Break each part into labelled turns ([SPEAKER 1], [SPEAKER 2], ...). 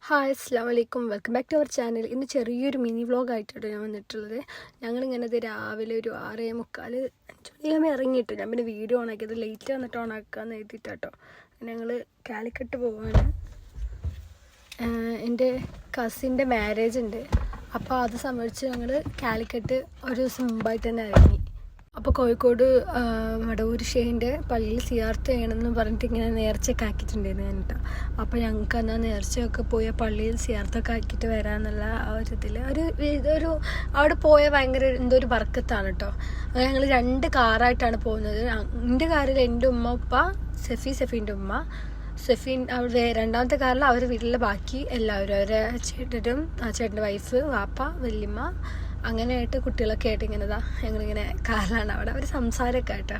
[SPEAKER 1] Hi അസ്സലാമു അലൈക്കും, welcome back to our channel. ഇന്ന് ചെറിയൊരു മിനി വ്ളോഗായിട്ടാണ് ഞാൻ വന്നിട്ടുള്ളത്. ഞങ്ങളിങ്ങനെ രാവിലെ ഒരു 6:45 5 മണിയാകുമ്പോൾ ഇറങ്ങിയിട്ടു. ഞാൻ പിന്നെ വീഡിയോ ഓണാക്കിയത് ലേറ്റ് വന്നിട്ട് ഓണാക്കാമെന്ന് എഴുതിയിട്ടാട്ടോ. ഞങ്ങൾ കാലിക്കട്ട് പോവാണ്. എൻ്റെ കസിൻ്റെ മാരേജ് ഉണ്ട്. അപ്പോൾ അത് സംബന്ധിച്ച് ഞങ്ങൾ കാലിക്കട്ട് ഒരു ദിവസം മുമ്പായിട്ട് തന്നെ ഇറങ്ങി. അപ്പോൾ കോഴിക്കോട് മടവൂർ ഷെയ്ൻ്റെ പള്ളിയിൽ സിയാർത്ത് ചെയ്യണമെന്ന് പറഞ്ഞിട്ട് ഇങ്ങനെ നേർച്ചയൊക്കെ ആക്കിയിട്ടുണ്ടായിരുന്നു ഞാനിട്ടോ. അപ്പോൾ ഞങ്ങൾക്ക് എന്നാൽ നേർച്ചയൊക്കെ പോയി പള്ളിയിൽ സിയാർത്തൊക്കെ ആക്കിയിട്ട് വരാമെന്നുള്ള ആ ഒരു ഇതിൽ ഇതൊരു അവിടെ പോയ ഭയങ്കര എന്തോ ഒരു ബർക്കത്താണ് കേട്ടോ. അങ്ങനെ ഞങ്ങൾ 2 കാറായിട്ടാണ് പോകുന്നത്. എൻ്റെ കാറിൽ എൻ്റെ ഉമ്മ ഉപ്പ സെഫീൻ്റെ ഉമ്മ സെഫീൻ അവിടെ, രണ്ടാമത്തെ കാറിൽ അവരുടെ വീട്ടിലെ ബാക്കി എല്ലാവരും, അവരെ ചേട്ടൻ്റെ വൈഫ്, വാപ്പ, വല്യമ്മ, അങ്ങനെയായിട്ട് കുട്ടികളൊക്കെ ആയിട്ട് ഞങ്ങളിങ്ങനെ കാറിലാണ്. അവിടെ അവർ സംസാരമൊക്കെ ആയിട്ടോ.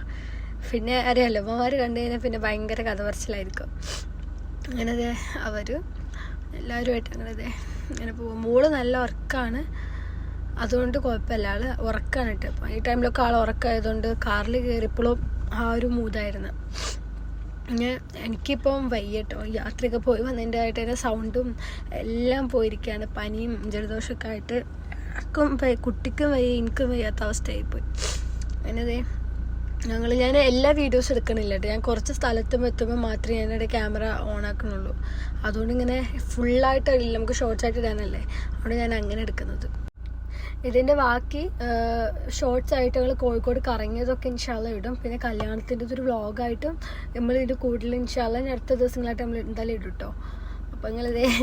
[SPEAKER 1] പിന്നെ അറിയാമല്ലോ, അമ്മമാർ കണ്ടു കഴിഞ്ഞാൽ പിന്നെ ഭയങ്കര കഥ പറച്ചിലായിരിക്കും. അങ്ങനെ അവർ എല്ലാവരുമായിട്ട് ഇങ്ങനെ പോകും. മോള് നല്ല ഉറക്കമാണ്, അതുകൊണ്ട് കുഴപ്പമില്ല. ആൾ ഉറക്കമാണ് കേട്ടോ. അപ്പോൾ ഈ ടൈമിലൊക്കെ ആൾ ഉറക്കമായതുകൊണ്ട് കാറിൽ കയറിയപ്പോഴും ആ ഒരു മൂഡായിരുന്നു. എനിക്കിപ്പം വയ്യട്ടോ, യാത്രയൊക്കെ പോയി വന്നതിൻ്റെ ആയിട്ട് തന്നെ സൗണ്ടും എല്ലാം പോയിരിക്കുകയാണ്. പനിയും ജലദോഷമൊക്കെ ആയിട്ട് കുട്ടിക്കും വയ്യ, എനിക്കും വയ്യാത്ത അവസ്ഥയായിപ്പോയി. അങ്ങനെ ഞാൻ എല്ലാ വീഡിയോസ് എടുക്കണില്ല കേട്ടോ. ഞാൻ കുറച്ച് സ്ഥലത്തും എത്തുമ്പോൾ മാത്രമേ ഞാനിവിടെ ക്യാമറ ഓൺ ആക്കണുള്ളൂ. അതുകൊണ്ട് ഇങ്ങനെ ഫുള്ളായിട്ടില്ല, നമുക്ക് ഷോർട്സ് ആയിട്ട് ഇടാനല്ലേ, അതുകൊണ്ട് ഞാൻ അങ്ങനെ എടുക്കുന്നത്. ഇതിൻ്റെ ബാക്കി ഷോർട്സ് ആയിട്ട് ഞങ്ങൾ കോഴിക്കോട് കറങ്ങിയതൊക്കെ ഇൻഷാല്ല ഇടും. പിന്നെ കല്യാണത്തിൻ്റെ ഒരു വ്ളോഗായിട്ടും നമ്മളിതിൻ്റെ കൂടുതൽ ഇൻഷാല്ല അടുത്ത ദിവസങ്ങളായിട്ട് നമ്മൾ എന്തായാലും ഇടും കേട്ടോ. അപ്പോൾ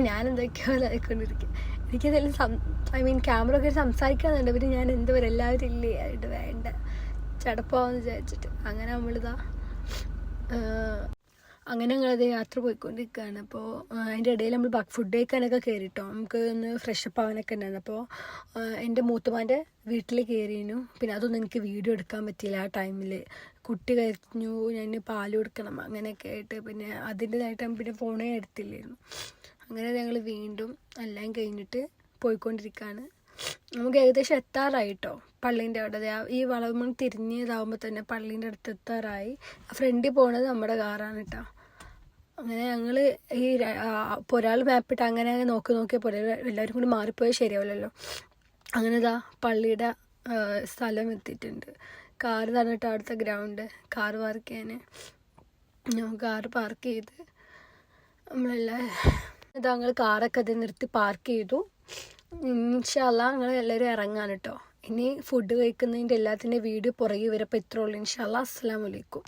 [SPEAKER 1] ഞാൻ എന്തൊക്കെയോ ഇതായിക്കൊണ്ടിരിക്കും. എനിക്കെന്തെങ്കിലും ക്യാമറ ഒക്കെ സംസാരിക്കാന്നുണ്ട്, പിന്നെ ഞാൻ എന്താ പറയുക, എല്ലാവരും ഇല്ലേ ആയിട്ട് വേണ്ട ചടപ്പാവെന്ന് വിചാരിച്ചിട്ട് അങ്ങനെ അങ്ങനെ ഞങ്ങളത് യാത്ര പോയിക്കൊണ്ടിരിക്കുകയാണ്. അപ്പോൾ അതിൻ്റെ ഇടയിൽ നമ്മൾ ഫുഡ് കഴിക്കാനൊക്കെ കയറിട്ടോ. നമുക്ക് ഒന്ന് ഫ്രഷപ്പ് ആവാനൊക്കെ ഉണ്ടായിരുന്നു. അപ്പോൾ എൻ്റെ മൂത്തുമാൻ്റെ വീട്ടിൽ കയറിയിരുന്നു. പിന്നെ അതൊന്നും എനിക്ക് വീഡിയോ എടുക്കാൻ പറ്റിയില്ല ആ ടൈമിൽ. കുട്ടി കഴിഞ്ഞു, ഞാൻ പാൽ കൊടുക്കണം, അങ്ങനെയൊക്കെ ആയിട്ട് പിന്നെ അതിൻ്റെതായിട്ട് പിന്നെ ഫോണേ എടുത്തില്ലായിരുന്നു. അങ്ങനെ ഞങ്ങൾ വീണ്ടും എല്ലാം കഴിഞ്ഞിട്ട് പോയിക്കൊണ്ടിരിക്കുകയാണ്. നമുക്ക് ഏകദേശം എത്താറായിട്ടോ പള്ളീൻ്റെ അവിടെ. ഈ വളവ് തിരിഞ്ഞതാകുമ്പോൾ തന്നെ പള്ളീൻ്റെ അടുത്ത് എത്താറായി. ഫ്രണ്ടിൽ പോകുന്നത് നമ്മുടെ കാറാണ് കേട്ടോ. അങ്ങനെ ഞങ്ങൾ ഇപ്പോൾ ഒരാൾ മാപ്പിട്ട് അങ്ങനെ നോക്കിയപ്പോൾ എല്ലാവരും കൂടി മാറിപ്പോയാൽ ശരിയാവില്ലല്ലോ. അങ്ങനെ പള്ളിയുടെ സ്ഥലം എത്തിയിട്ടുണ്ട്. കാറ് തന്നിട്ട് അടുത്ത ഗ്രൗണ്ട് കാറ് പാർക്ക് ചെയ്യാൻ കാറ് പാർക്ക് ചെയ്ത് ഞങ്ങൾ കാറൊക്കെ അത് നിർത്തി പാർക്ക് ചെയ്തു. ഇൻഷാല്ലാ ഞങ്ങൾ എല്ലാവരും ഇറങ്ങാൻ കേട്ടോ. ഇനി ഫുഡ് കഴിക്കുന്നതിൻ്റെ എല്ലാത്തിൻ്റെ വീഡിയോ പുറകെ വരപ്പോൾ ഇത്രേ ഉള്ളൂ. ഇൻഷാല്ലാ. അസ്സലാമു അലൈക്കും.